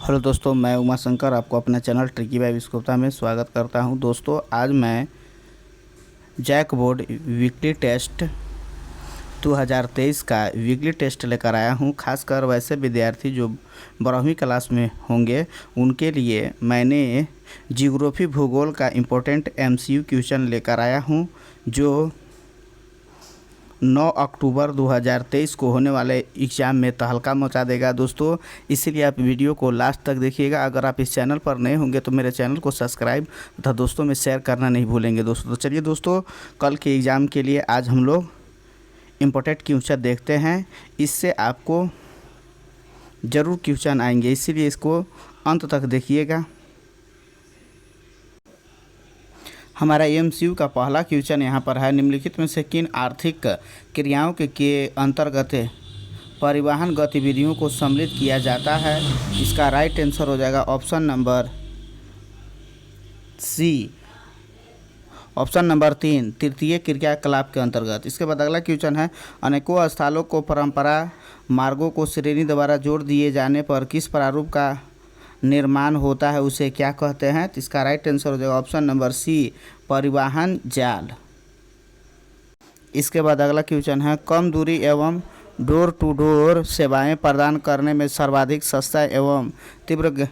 Hello दोस्तों, मैं उमा शंकर आपको अपने चैनल ट्रिकी बाय विस्कोप्ता में स्वागत करता हूं। दोस्तों, आज मैं जैक बोर्ड वीकली टेस्ट 2023 का वीकली टेस्ट लेकर आया हूं। खासकर वैसे विद्यार्थी जो 12वीं क्लास में होंगे उनके लिए मैंने जियोग्राफी भूगोल का इम्पोर्टेंट MCQ क्वेश्चन लेकर आया हूं, जो 9 अक्टूबर 2023 को होने वाले एग्ज़ाम में तहलका मचा देगा दोस्तों। इसीलिए आप वीडियो को लास्ट तक देखिएगा। अगर आप इस चैनल पर नए होंगे तो मेरे चैनल को सब्सक्राइब तथा दोस्तों में शेयर करना नहीं भूलेंगे दोस्तों। तो चलिए दोस्तों, कल के एग्ज़ाम के लिए आज हम लोग इम्पोर्टेंट क्वेश्चन देखते हैं। इससे आपको ज़रूर क्वेश्चन आएंगे, इसीलिए इसको अंत तक देखिएगा। हमारा MCQ का पहला क्वेश्चन यहाँ पर है, निम्नलिखित में से किन आर्थिक क्रियाओं के अंतर्गत परिवहन गतिविधियों को सम्मिलित किया जाता है। इसका राइट आंसर हो जाएगा option number C, option number 3 तृतीय क्रियाकलाप के अंतर्गत। इसके बाद अगला क्वेश्चन है, अनेकों स्थलों को परंपरा मार्गों को श्रेणी द्वारा जोड़ दिए जाने पर किस प्रारूप का निर्माण होता है, उसे क्या कहते हैं। तो इसका राइट आंसर हो जाएगा ऑप्शन नंबर सी, परिवहन जाल। इसके बाद अगला क्वेश्चन है, कम दूरी एवं डोर टू डोर सेवाएं प्रदान करने में सर्वाधिक सस्ता एवं तीव्र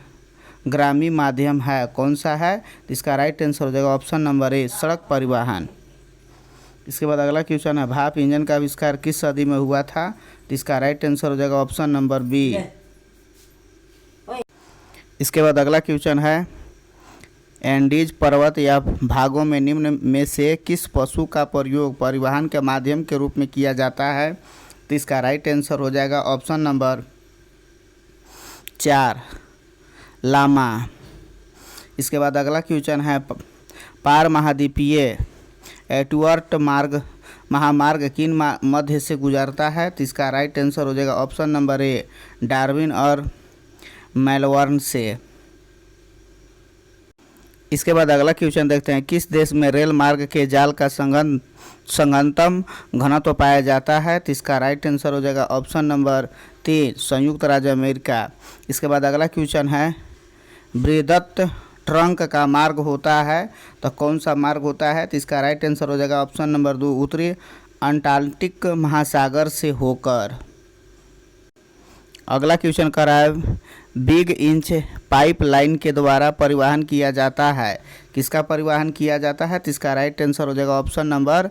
ग्रामीण माध्यम है, कौन सा है। तो इसका राइट आंसर हो जाएगा ऑप्शन नंबर ए, सड़क परिवहन। इसके बाद अगला क्वेश्चन है, भाप इंजन का आविष्कार किस सदी में हुआ था। तो इसका राइट आंसर हो जाएगा ऑप्शन नंबर बी। इसके बाद अगला क्वेश्चन है, एंडीज पर्वत या भागों में निम्न में से किस पशु का प्रयोग परिवहन के माध्यम के रूप में किया जाता है। तो इसका राइट आंसर हो जाएगा ऑप्शन नंबर 4, लामा। इसके बाद अगला क्वेश्चन है, पार महाद्वीपीय एटवर्ट महामार्ग किन मध्य से गुजरता है। तो इसका राइट आंसर हो जाएगा ऑप्शन नंबर ए, डार्विन और मेलबर्न से। इसके बाद अगला क्वेश्चन देखते हैं, किस देश में रेल मार्ग के जाल का संगतम घनत्व पाया जाता है। तो इसका राइट आंसर हो जाएगा ऑप्शन नंबर 3, संयुक्त राज्य अमेरिका। इसके बाद अगला क्वेश्चन है, बृहत्त ट्रंक का मार्ग होता है तो कौन सा मार्ग होता है। तो इसका राइट आंसर हो जाएगा ऑप्शन नंबर 2, उत्तरी अंटार्कटिक महासागर से होकर। अगला क्वेश्चन कर रहा है, बिग इंच पाइपलाइन के द्वारा परिवहन किया जाता है, किसका परिवहन किया जाता है। तो इसका राइट आंसर हो जाएगा ऑप्शन नंबर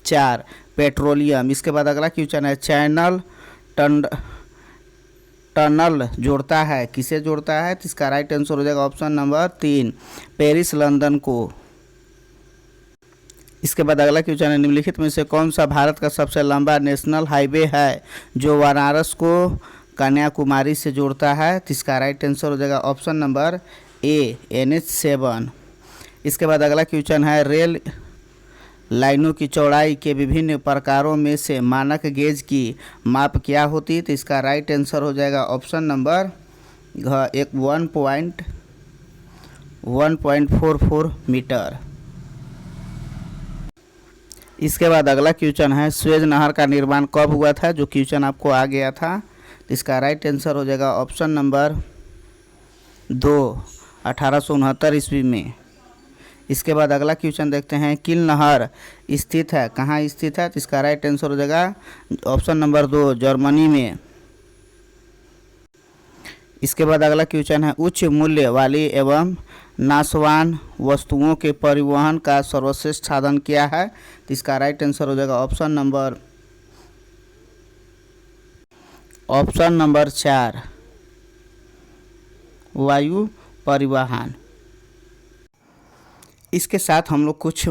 4, पेट्रोलियम। इसके बाद अगला क्वेश्चन है, चैनल टनल जोड़ता है, किसे जोड़ता है। तो इसका राइट आंसर हो जाएगा ऑप्शन नंबर 3, पेरिस लंदन को। इसके बाद अगला क्वेश्चन है, निम्नलिखित में से कौन सा भारत का सबसे लंबा नेशनल हाईवे है जो वाराणसी को कन्याकुमारी से जोड़ता है। तो इसका राइट आंसर हो जाएगा ऑप्शन नंबर ए, NH7। इसके बाद अगला क्वेश्चन है, रेल लाइनों की चौड़ाई के विभिन्न प्रकारों में से मानक गेज की माप क्या होती है। तो इसका राइट आंसर हो जाएगा ऑप्शन नंबर 1.44 मीटर। इसके बाद अगला क्वेश्चन है, स्वेज नहर का निर्माण कब हुआ था, जो क्वेश्चन आपको आ गया था। इसका राइट आंसर हो जाएगा ऑप्शन नंबर 2, 1869 ईस्वी में। इसके बाद अगला क्वेश्चन देखते हैं, किल नहर स्थित है, कहाँ स्थित है। तो इसका राइट आंसर हो जाएगा ऑप्शन नंबर 2, जर्मनी में। इसके बाद अगला क्वेश्चन है, उच्च मूल्य वाली एवं नाशवान वस्तुओं के परिवहन का सर्वश्रेष्ठ साधन क्या है। तो इसका राइट आंसर हो जाएगा ऑप्शन नंबर 4, वायु परिवहन। इसके साथ हम लोग कुछ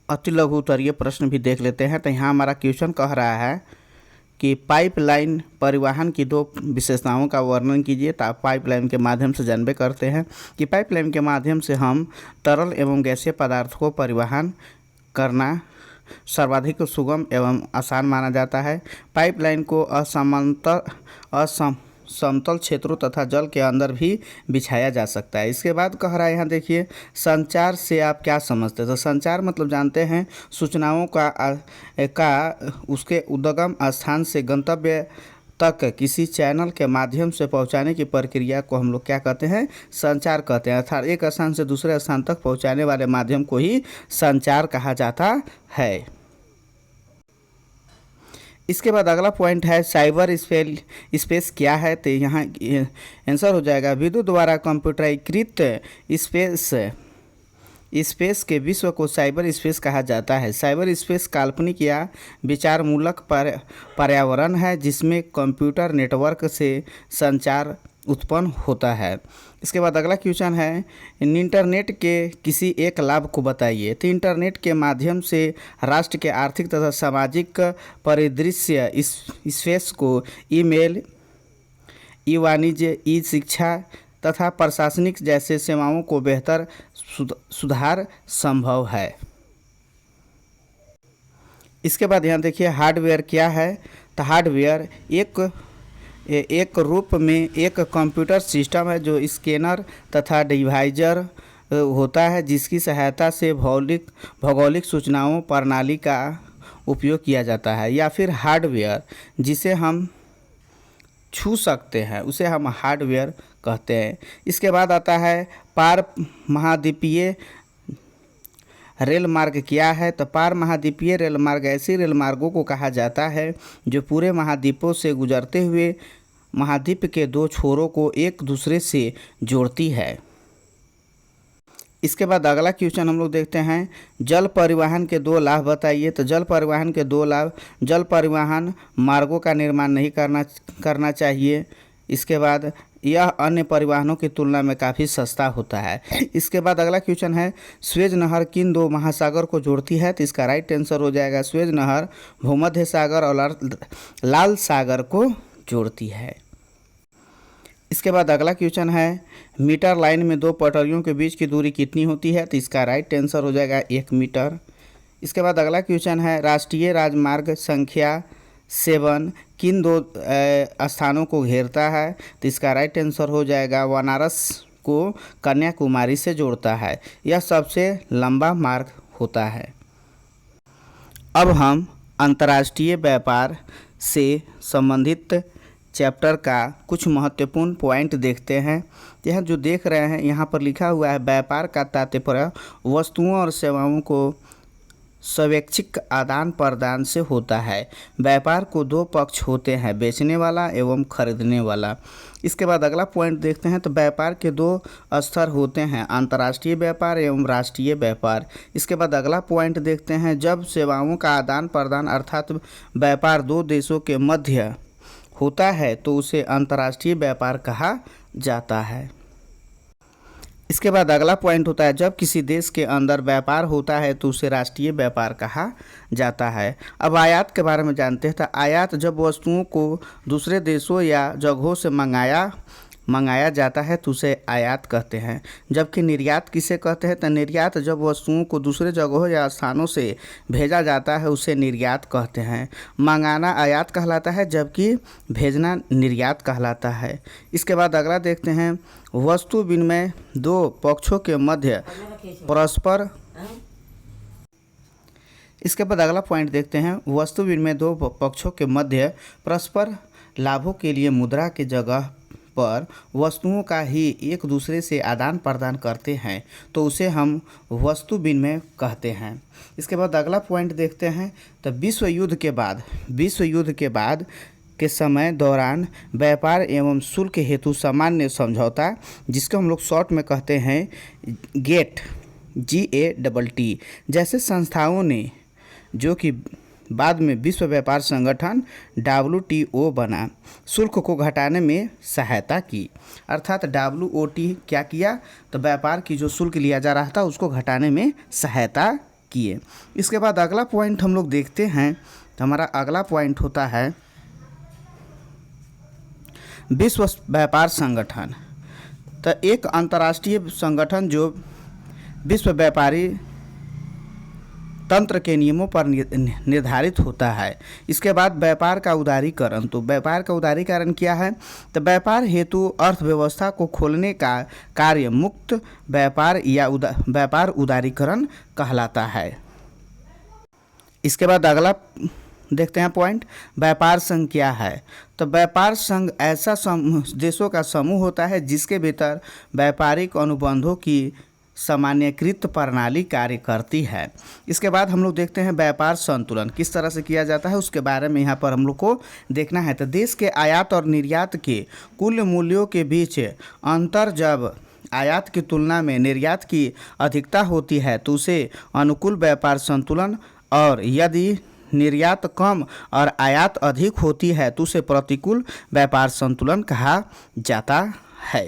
अति लघु उत्तरीय प्रश्न भी देख लेते हैं। तो यहाँ हमारा क्वेश्चन कह रहा है कि पाइपलाइन परिवहन की 2 विशेषताओं का वर्णन कीजिए। तो आप पाइपलाइन के माध्यम से जानबे करते हैं कि पाइपलाइन के माध्यम से हम तरल एवं गैसीय पदार्थ को परिवहन करना सर्वाधिक सुगम एवं आसान माना जाता है। पाइपलाइन को समतल क्षेत्रों तथा जल के अंदर भी बिछाया जा सकता है। इसके बाद कह रहा है, यहाँ देखिए, संचार से आप क्या समझते हैं। तो संचार मतलब जानते हैं सूचनाओं का उसके उद्गम स्थान से गंतव्य तक किसी चैनल के माध्यम से पहुंचाने की प्रक्रिया को हम लोग क्या कहते हैं, संचार कहते हैं। अर्थात एक स्थान से दूसरे स्थान तक पहुंचाने वाले माध्यम को ही संचार कहा जाता है। इसके बाद अगला पॉइंट है साइबर स्पेस क्या है, तो यहाँ आंसर हो जाएगा विद्युत द्वारा कंप्यूटरीकृत स्पेस के विश्व को साइबर स्पेस कहा जाता है। साइबर स्पेस काल्पनिक या विचारमूलक पर्यावरण है जिसमें कंप्यूटर नेटवर्क से संचार उत्पन्न होता है। इसके बाद अगला क्वेश्चन है इंटरनेट के किसी एक लाभ को बताइए। तो इंटरनेट के माध्यम से राष्ट्र के आर्थिक तथा सामाजिक परिदृश्य स्पेस को ईमेल, ई वाणिज्य, ई शिक्षा तथा प्रशासनिक जैसे सेवाओं को बेहतर सुधार संभव है। इसके बाद यहाँ देखिए हार्डवेयर क्या है। तो हार्डवेयर एक रूप में एक कंप्यूटर सिस्टम है जो स्कैनर तथा डिवाइजर होता है जिसकी सहायता से भौगोलिक सूचनाओं प्रणाली का उपयोग किया जाता है। या फिर हार्डवेयर जिसे हम छू सकते हैं उसे हम हार्डवेयर कहते हैं। इसके बाद आता है पार महाद्वीपीय रेल मार्ग क्या है। तो पार महाद्वीपीय रेल मार्ग ऐसे रेल मार्गों को कहा जाता है जो पूरे महाद्वीपों से गुजरते हुए महाद्वीप के दो छोरों को एक दूसरे से जोड़ती है। इसके बाद अगला क्वेश्चन हम लोग देखते हैं जल परिवहन के 2 लाभ बताइए। तो जल परिवहन के 2 लाभ, जल परिवहन मार्गों का निर्माण नहीं करना चाहिए। इसके बाद यह अन्य परिवहनों की तुलना में काफ़ी सस्ता होता है। इसके बाद अगला क्वेश्चन है स्वेज नहर किन 2 महासागर को जोड़ती है। तो इसका राइट आंसर हो जाएगा स्वेज नहर भूमध्य सागर और लाल सागर को जोड़ती है। इसके बाद अगला क्वेश्चन है मीटर लाइन में 2 पटरियों के बीच की दूरी कितनी होती है। तो इसका राइट आंसर हो जाएगा 1 मीटर। इसके बाद अगला क्वेश्चन है राष्ट्रीय राजमार्ग संख्या 7 किन 2 स्थानों को घेरता है। तो इसका राइट आंसर हो जाएगा बनारस को कन्याकुमारी से जोड़ता है। यह सबसे लंबा मार्ग होता है। अब हम अंतर्राष्ट्रीय व्यापार से संबंधित चैप्टर का कुछ महत्वपूर्ण पॉइंट देखते हैं। यह जो देख रहे हैं यहाँ पर लिखा हुआ है व्यापार का तात्पर्य वस्तुओं और सेवाओं को स्वैच्छिक आदान प्रदान से होता है। व्यापार को 2 पक्ष होते हैं, बेचने वाला एवं खरीदने वाला। इसके बाद अगला पॉइंट देखते हैं तो व्यापार के 2 स्तर होते हैं, अंतर्राष्ट्रीय व्यापार एवं राष्ट्रीय व्यापार। इसके बाद अगला पॉइंट देखते हैं जब सेवाओं का आदान प्रदान अर्थात व्यापार 2 देशों के मध्य होता है तो उसे अंतर्राष्ट्रीय व्यापार कहा जाता है। इसके बाद अगला पॉइंट होता है जब किसी देश के अंदर व्यापार होता है तो उसे राष्ट्रीय व्यापार कहा जाता है। अब आयात के बारे में जानते हैं। तो आयात जब वस्तुओं को दूसरे देशों या जगहों से मंगाया जाता है तो उसे आयात कहते हैं। जबकि निर्यात किसे कहते हैं। तो निर्यात जब वस्तुओं को दूसरे जगहों या स्थानों से भेजा जाता है उसे निर्यात कहते हैं। मंगाना आयात कहलाता है जबकि भेजना निर्यात कहलाता है। इसके बाद अगला देखते हैं वस्तु विनिमय 2 पक्षों के मध्य परस्पर। इसके बाद अगला पॉइंट देखते हैं वस्तु विनिमय 2 पक्षों के मध्य परस्पर लाभों के लिए मुद्रा की जगह पर वस्तुओं का ही एक दूसरे से आदान प्रदान करते हैं तो उसे हम वस्तु विनिमय कहते हैं। इसके बाद अगला पॉइंट देखते हैं तो विश्व युद्ध के बाद के समय दौरान व्यापार एवं शुल्क हेतु सामान्य समझौता जिसको हम लोग शॉर्ट में कहते हैं GATT जैसे संस्थाओं ने जो कि बाद में विश्व व्यापार संगठन WTO बना शुल्क को घटाने में सहायता की। अर्थात WTO क्या किया तो व्यापार की जो शुल्क लिया जा रहा था उसको घटाने में सहायता किए। इसके बाद अगला पॉइंट हम लोग देखते हैं तो हमारा अगला पॉइंट होता है विश्व व्यापार संगठन। तो एक अंतर्राष्ट्रीय संगठन जो विश्व व्यापारी तंत्र के नियमों पर निर्धारित होता है। इसके बाद व्यापार का उदारीकरण। तो व्यापार का उदारीकरण क्या है तो व्यापार हेतु अर्थव्यवस्था को खोलने का कार्य मुक्त व्यापार या व्यापार उदारीकरण कहलाता है। इसके बाद अगला देखते हैं पॉइंट। व्यापार संघ क्या है? तो व्यापार संघ ऐसा देशों का समूह होता है जिसके भीतर व्यापारिक अनुबंधों की सामान्यकृत प्रणाली कार्य करती है। इसके बाद हम लोग देखते हैं व्यापार संतुलन किस तरह से किया जाता है, उसके बारे में यहाँ पर हम लोग को देखना है। तो देश के आयात और निर्यात के कुल मूल्यों के बीच अंतर जब आयात की तुलना में निर्यात की अधिकता होती है तो उसे अनुकूल व्यापार संतुलन, और यदि निर्यात कम और आयात अधिक होती है तो उसे प्रतिकूल व्यापार संतुलन कहा जाता है।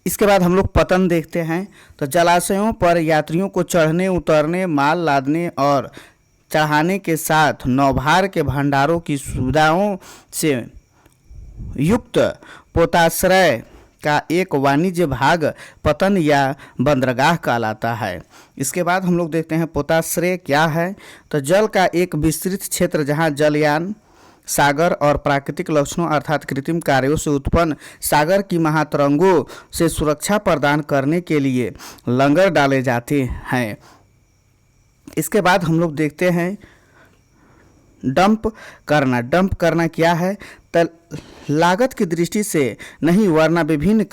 इसके बाद हम लोग पतन देखते हैं। तो जलाशयों पर यात्रियों को चढ़ने उतरने, माल लादने और चढ़ाने के साथ नौभार के भंडारों की सुविधाओं से युक्त पोताश्रय का एक वाणिज्य भाग पतन या बंदरगाह कहलाता है। इसके बाद हम लोग देखते हैं पोताश्रय क्या है। तो जल का एक विस्तृत क्षेत्र जहाँ जलयान, सागर और प्राकृतिक लक्षणों अर्थात कृत्रिम कार्यों से उत्पन्न सागर की महातरंगों से सुरक्षा प्रदान करने के लिए लंगर डाले जाते हैं। इसके बाद हम लोग देखते हैं डंप करना। डंप करना क्या है? तो लागत की दृष्टि से नहीं वरना विभिन्न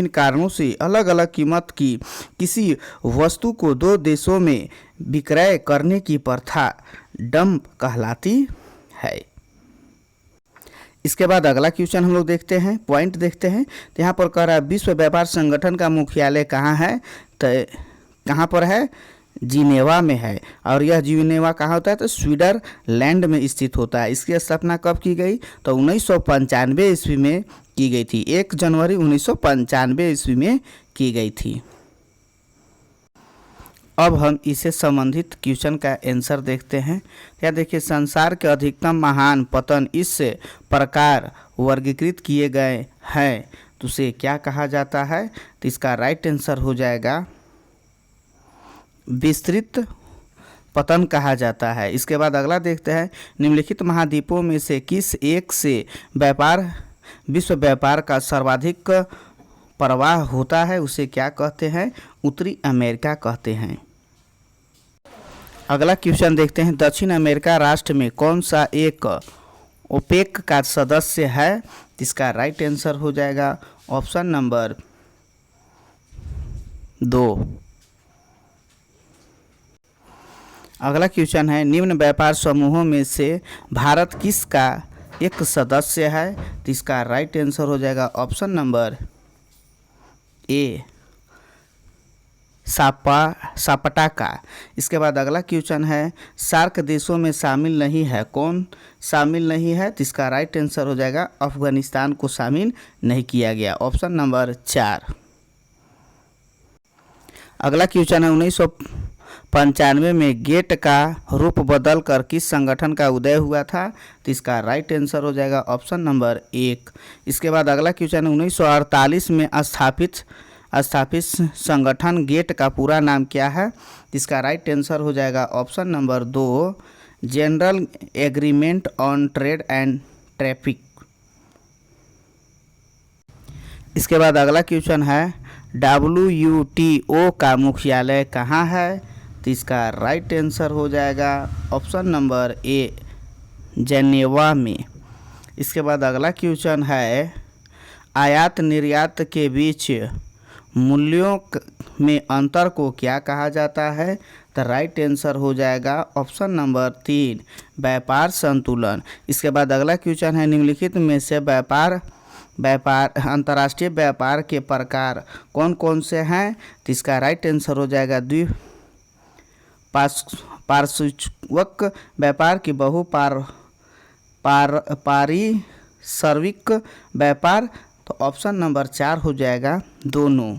कारणों से अलग अलग कीमत की किसी वस्तु को दो देशों में विक्रय करने की प्रथा डंप कहलाती है। इसके बाद अगला क्वेश्चन हम लोग देखते हैं, पॉइंट देखते हैं। तो यहाँ पर कह रहा है विश्व व्यापार संगठन का मुख्यालय कहाँ है? तो कहाँ पर है? जिनेवा में है। और यह जिनेवा कहाँ होता है? तो स्विट्जरलैंड में स्थित होता है। इसकी स्थापना कब की गई? तो 1995 ईस्वी में की गई थी। 1 जनवरी 1995 ईस्वी में की गई थी। अब हम इससे संबंधित क्वेश्चन का आंसर देखते हैं। या देखिए, संसार के अधिकतम महान पतन इस प्रकार वर्गीकृत किए गए हैं तो उसे क्या कहा जाता है? तो इसका राइट आंसर हो जाएगा विस्तृत पतन कहा जाता है। इसके बाद अगला देखते हैं, निम्नलिखित महाद्वीपों में से किस एक से विश्व व्यापार का सर्वाधिक प्रवाह होता है? उसे क्या कहते हैं? उत्तरी अमेरिका कहते हैं। अगला क्वेश्चन देखते हैं, दक्षिण अमेरिका राष्ट्र में कौन सा एक ओपेक का सदस्य है? इसका राइट आंसर हो जाएगा ऑप्शन नंबर 2। अगला क्वेश्चन है, निम्न व्यापार समूहों में से भारत किसका एक सदस्य है? तो इसका राइट आंसर हो जाएगा ऑप्शन नंबर ए, सापटा का। इसके बाद अगला क्वेश्चन है, सार्क देशों में शामिल नहीं है, कौन शामिल नहीं है? तो इसका राइट आंसर हो जाएगा अफगानिस्तान को शामिल नहीं किया गया, ऑप्शन नंबर 4। अगला क्वेश्चन है, 1995 में गेट का रूप बदलकर किस संगठन का उदय हुआ था? तो इसका राइट आंसर हो जाएगा ऑप्शन नंबर 1। इसके बाद अगला क्वेश्चन है, 1948 में स्थापित संगठन गेट का पूरा नाम क्या है? इसका राइट आंसर हो जाएगा option number 2, general agreement on trade and traffic. इसके बाद अगला क्वेश्चन है, WTO का मुख्यालय कहाँ है? तो इसका राइट आंसर हो जाएगा ऑप्शन नंबर ए, जेनेवा में। इसके बाद अगला क्वेश्चन है, आयात निर्यात के बीच मूल्यों में अंतर को क्या कहा जाता है? तो राइट आंसर हो जाएगा ऑप्शन नंबर 3, व्यापार संतुलन। इसके बाद अगला क्वेश्चन है, निम्नलिखित में से अंतर्राष्ट्रीय व्यापार के प्रकार कौन कौन से हैं? तो इसका राइट आंसर हो जाएगा पार्श्विक व्यापार की पारिश्रमिक व्यापार, तो ऑप्शन नंबर 4 हो जाएगा दोनों।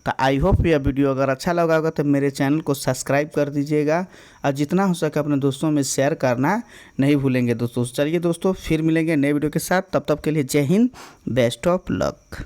तो आई होप यह वीडियो अगर अच्छा लगा होगा तो मेरे चैनल को सब्सक्राइब कर दीजिएगा और जितना हो सके अपने दोस्तों में शेयर करना नहीं भूलेंगे दोस्तों। चलिए दोस्तों, फिर मिलेंगे नए वीडियो के साथ, तब तक के लिए जय हिंद, बेस्ट ऑफ लक।